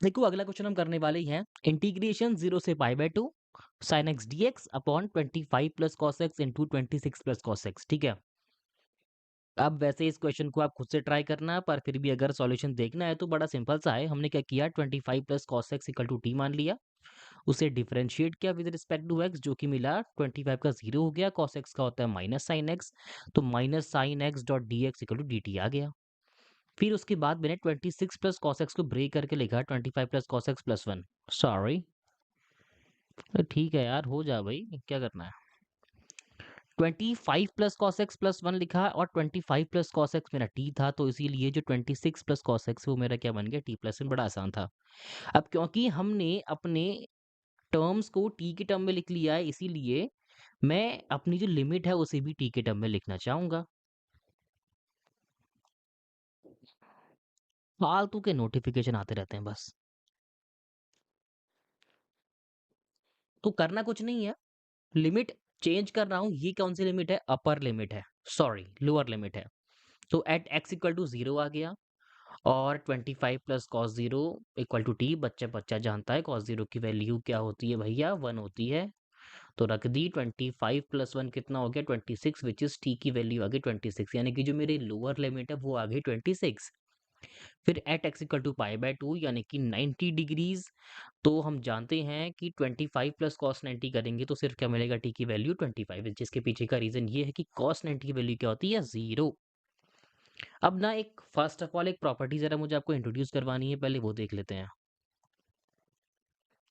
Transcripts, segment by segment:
देखो अगला क्वेश्चन हम करने वाले ही हैं। इंटीग्रेशन 0 से पाई by 2 sin x dx upon 25 plus cos x into 26 plus cos x। ठीक है। अब वैसे इस क्वेश्चन को आप खुद से ट्राई करना, पर फिर भी अगर सॉल्यूशन देखना है तो बड़ा सिंपल सा है। हमने क्या किया, 25 plus cos x equal to T मान लिया, उसे डिफरेंशिएट किया विद रिस्पेक्ट टू x, जो कि मिला 25 का जीरो हो गया, cos x का होता है माइनस साइन x, तो minus sign x dot D X equal to D T आ गया। फिर उसके बाद मैंने 26 प्लस cos x को ब्रेक करके लिखा 25 plus cos x plus 1। Sorry, ठीक है यार, हो जा भाई, क्या करना है। 25 प्लस cos x प्लस 1 लिखा और 25 प्लस cos x मेरा t था, तो इसीलिए जो 26 प्लस cos x वो मेरा क्या बन गया, t प्लस 1। बड़ा आसान था। अब क्योंकि हमने अपने टर्म्स को t के टर्म में लिख लिया है, इसीलिए मैं अपनी जो लिमिट है उसे भी t के टर्म में लिखना चाहूंगा। फालतू के नोटिफिकेशन आते रहते हैं बस। तो करना कुछ नहीं है, लिमिट चेंज कर रहा हूँ। ये कौन सी लिमिट है, अपर लिमिट है, सॉरी लोअर लिमिट है। तो एट x इक्वल टू 0 आ गया, और 25 plus cos 0 equal to T. बच्चा बच्चा जानता है कॉस 0 की वैल्यू क्या होती है भैया, 1 होती है। तो रख दी, 25 प्लस 1 कितना हो गया, 26, विच इज टी की वैल्यू आ गई 26, यानी कि जो मेरी लोअर लिमिट है वो आ गई 26। फिर at X equal to pi by 2 यानी कि 90 डिग्रीज। तो हम जानते हैं कि 25 प्लस कॉस 90 करेंगे तो सिर्फ क्या मिलेगा, टी की वैल्यू 25, जिसके पीछे का रीजन ये है कि कॉस 90 की वैल्यू क्या होती है, 0। अब ना एक फर्स्ट ऑफ ऑल एक प्रॉपर्टी जरा मुझे आपको इंट्रोड्यूस करवानी है, पहले वो देख लेते हैं।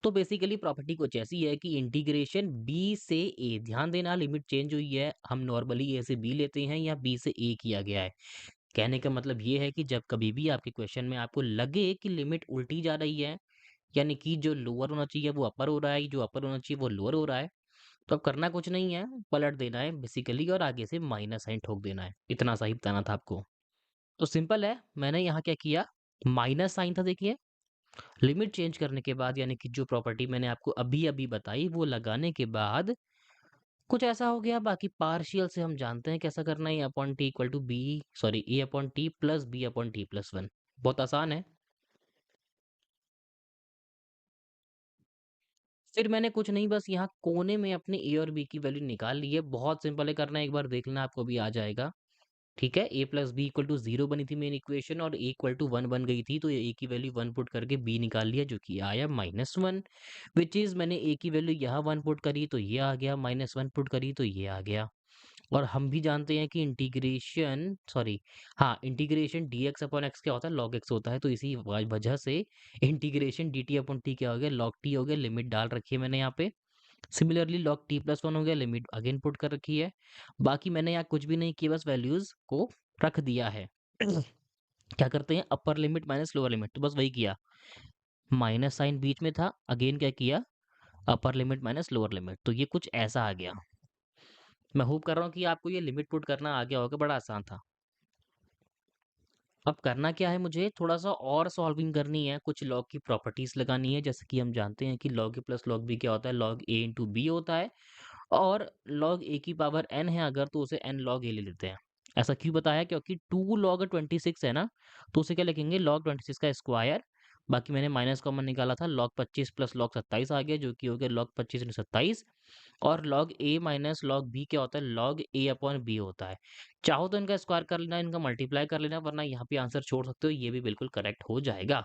तो बेसिकली प्रॉपर्टी कुछ ऐसी है कि इंटीग्रेशन b से a, ध्यान देना लिमिट चेंज हुई है, हम नॉर्मली a से b लेते हैं या b से a किया गया है। कहने का मतलब ये है कि जब कभी भी आपके क्वेश्चन में आपको लगे कि लिमिट उल्टी जा रही है, यानी कि जो लोअर होना चाहिए वो अपर हो रहा है, जो अपर होना चाहिए वो लोअर हो रहा है, तो अब करना कुछ नहीं है, पलट देना है बेसिकली और आगे से माइनस साइन ठोक देना है। इतना सा ही बताना था आपको। तो सिंपल है, मैंने यहाँ क्या किया, माइनस साइन था देखिए, लिमिट चेंज करने के बाद यानी कि जो प्रॉपर्टी मैंने आपको अभी अभी बताई वो लगाने के बाद कुछ ऐसा हो गया। बाकी पार्शियल से हम जानते हैं कैसा करना है, A upon T equal to B, sorry A upon T plus B upon T plus 1। बहुत आसान है। फिर मैंने कुछ नहीं, बस यहाँ कोने में अपने ए और बी की वैल्यू निकाल ली है। बहुत सिंपल है करना, एक बार देख लेना आपको भी आ जाएगा। ठीक है, ए प्लस बी इक्वल टू 0 बनी थी मेन इक्वेशन, और ए इक्वल टू 1 बन गई थी, तो ये ए की वैल्यू 1 पुट करके बी निकाल लिया, जो कि आया -1। विच इज मैंने ए की वैल्यू यहाँ 1 पुट करी तो ये आ गया, -1 पुट करी तो ये आ गया। और हम भी जानते हैं कि इंटीग्रेशन, सॉरी, हाँ, integration D x upon x क्या होता है, लॉग एक्स होता है, तो इसी वजह से integration D T upon T क्या हो गया, लॉग टी हो गया। लिमिट डाल रखी है मैंने यहाँ पे। सिमिलरली लॉग टी प्लस 1 हो गया, लिमिट अगेन पुट कर रखी है। बाकी मैंने यहाँ कुछ भी नहीं किया, बस वैल्यूज को रख दिया है। क्या करते हैं, upper limit minus lower limit, तो बस वही किया। माइनस साइन बीच में था, अगेन क्या किया, upper limit minus lower limit, तो ये कुछ ऐसा आ गया। मैं होप कर रहा हूँ कि आपको ये लिमिट पुट करना आ गया होगा, बड़ा आसान था। अब करना क्या है, मुझे थोड़ा सा और सॉल्विंग करनी है, कुछ लॉग की प्रॉपर्टीज लगानी है। जैसे कि हम जानते हैं कि लॉग ए प्लस लॉग बी क्या होता है, लॉग ए इंटू बी होता है, और लॉग ए की पावर n है अगर, तो उसे n लॉग ए ले लेते हैं। ऐसा क्यों बताया, क्योंकि 2 लॉग 26 है ना, तो उसे क्या लिखेंगे, लॉग 26 का स्क्वायर। बाकी मैंने माइनस कॉमन निकाला था, लॉग 25 प्लस लॉग 27 आ गया, जो कि हो गया लॉग 25 इंटू 27। और लॉग ए माइनस लॉग बी क्या होता है, लॉग ए अपॉन बी होता है। चाहो तो इनका स्क्वायर कर लेना, इनका मल्टीप्लाई कर लेना, वरना यहाँ पे आंसर छोड़ सकते हो, ये भी बिल्कुल करेक्ट हो जाएगा।